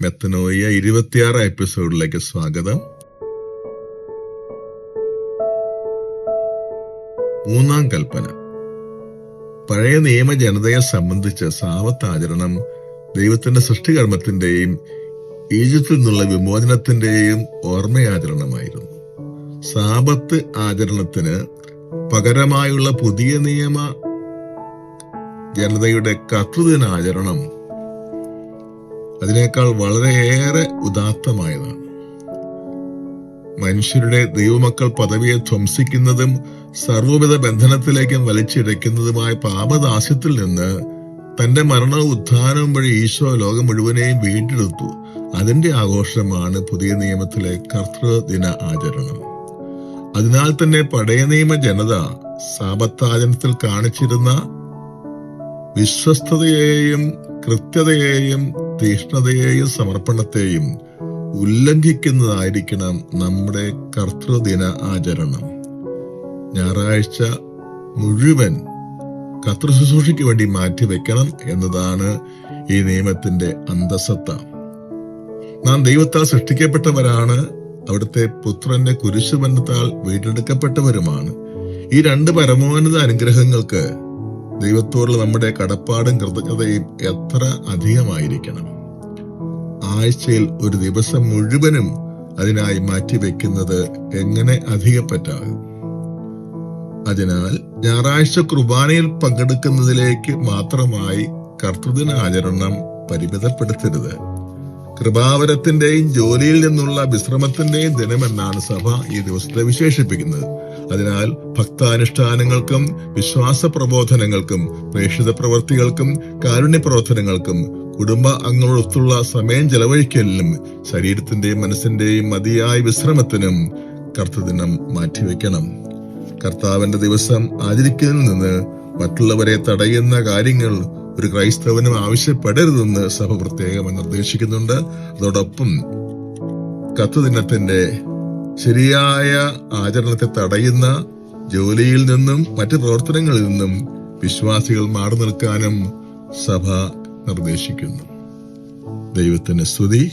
മെത്തനോയ 26 എപ്പിസോഡിലേക്ക് സ്വാഗതം. മൂന്നാം കൽപ്പന. പഴയ നിയമ ജനതയെ സംബന്ധിച്ച് സാബത്ത് ആചരണം ദൈവത്തിന്റെ സൃഷ്ടികർമ്മത്തിന്റെയും ഈജിപ്തിൽ നിന്നുള്ള വിമോചനത്തിന്റെയും ഓർമ്മയാചരണമായിരുന്നു. സാബത്ത് ആചരണത്തിന് പകരമായുള്ള പുതിയ നിയമ ജനതയുടെ കർത്തൃദിനാചരണം അതിനേക്കാൾ വളരെയേറെ ഉദാത്തമായതാണ്. മനുഷ്യരുടെ ദൈവമക്കൾ പദവിയെ ധ്വംസിക്കുന്നതും സർവ്വവിധ ബന്ധനത്തിലേക്കും വലിച്ചിഴയ്ക്കുന്നതുമായ പാപദാസ്യത്തിൽ നിന്ന് തന്റെ മരണവും ഉത്ഥാനവും വഴി ഈശോ ലോകം മുഴുവനെയും വീണ്ടെടുത്തു. അതിന്റെ ആഘോഷമാണ് പുതിയ നിയമത്തിലെ കർത്തൃദിന ആചരണം. അതിനാൽ തന്നെ പഴയ നിയമ ജനത സാബത്താചരണത്തിൽ കാണിച്ചിരുന്ന വിശ്വസ്തതയെയും കൃത്യതയെയും തീഷ്ണതയെയും സമർപ്പണത്തെയും ഉല്ലംഘിക്കുന്നതായിരിക്കണം നമ്മുടെ കർത്തൃദിന ആചരണം. ഞായറാഴ്ച മുഴുവൻ കർത്തൃശുശ്രൂഷയ്ക്ക് വേണ്ടി മാറ്റിവെക്കണം എന്നതാണ് ഈ നിയമത്തിന്റെ അന്തസത്ത. നാം ദൈവത്താൽ സൃഷ്ടിക്കപ്പെട്ടവരാണ്. അവിടുത്തെ പുത്രന്റെ കുരിശുബന്ധത്താൽ വീണ്ടെടുക്കപ്പെട്ടവരുമാണ്. ഈ രണ്ട് പരമോന്നത അനുഗ്രഹങ്ങൾക്ക് ദൈവത്തോടുള്ള നമ്മുടെ കടപ്പാടും കൃതജ്ഞതയും എത്ര അധികമായിരിക്കണം. ആഴ്ചയിൽ ഒരു ദിവസം മുഴുവനും അതിനായി മാറ്റിവെക്കുന്നത് എങ്ങനെ അധികപ്പറ്റാകും? അതിനാൽ ഞായറാഴ്ച കുർബാനയിൽ പങ്കെടുക്കുന്നതിലേക്ക് മാത്രമായി കർത്തൃദിന ആചരണം പരിമിതപ്പെടുത്തരുത്. കൃപാവരത്തിന്റെയും ജോലിയിൽ നിന്നുള്ള വിശ്രമത്തിന്റെയും ദിനമെന്നാണ് സഭ ഈ ദിവസത്തെ വിശേഷിപ്പിക്കുന്നത്. അതിനാൽ ഭക്താനുഷ്ഠാനങ്ങൾക്കും വിശ്വാസ പ്രബോധനങ്ങൾക്കും പ്രേക്ഷിത പ്രവർത്തികൾക്കും കാരുണ്യ പ്രവർത്തനങ്ങൾക്കും കുടുംബ അംഗങ്ങളോടൊത്തുള്ള സമയം ചെലവഴിക്കലിനും ശരീരത്തിന്റെയും മനസ്സിന്റെയും മതിയായ വിശ്രമത്തിനും കർത്തൃദിനം മാറ്റിവെക്കണം. കർത്താവിന്റെ ദിവസം ആചരിക്കുന്നതിൽ നിന്ന് മറ്റുള്ളവരെ തടയുന്ന കാര്യങ്ങൾ ഒരു ക്രൈസ്തവനും ആവശ്യപ്പെടരുതെന്ന് സഭ പ്രത്യേകമായി നിർദ്ദേശിക്കുന്നുണ്ട്. അതോടൊപ്പം കർത്തൃദിനത്തിന്റെ ശരിയായ ആചരണത്തെ തടയുന്ന ജോലിയിൽ നിന്നും മറ്റു പ്രവർത്തനങ്ങളിൽ നിന്നും വിശ്വാസികൾ മാറി നിൽക്കാനും സഭ നിർദ്ദേശിക്കുന്നു. ദൈവത്തിന് സ്തുതി.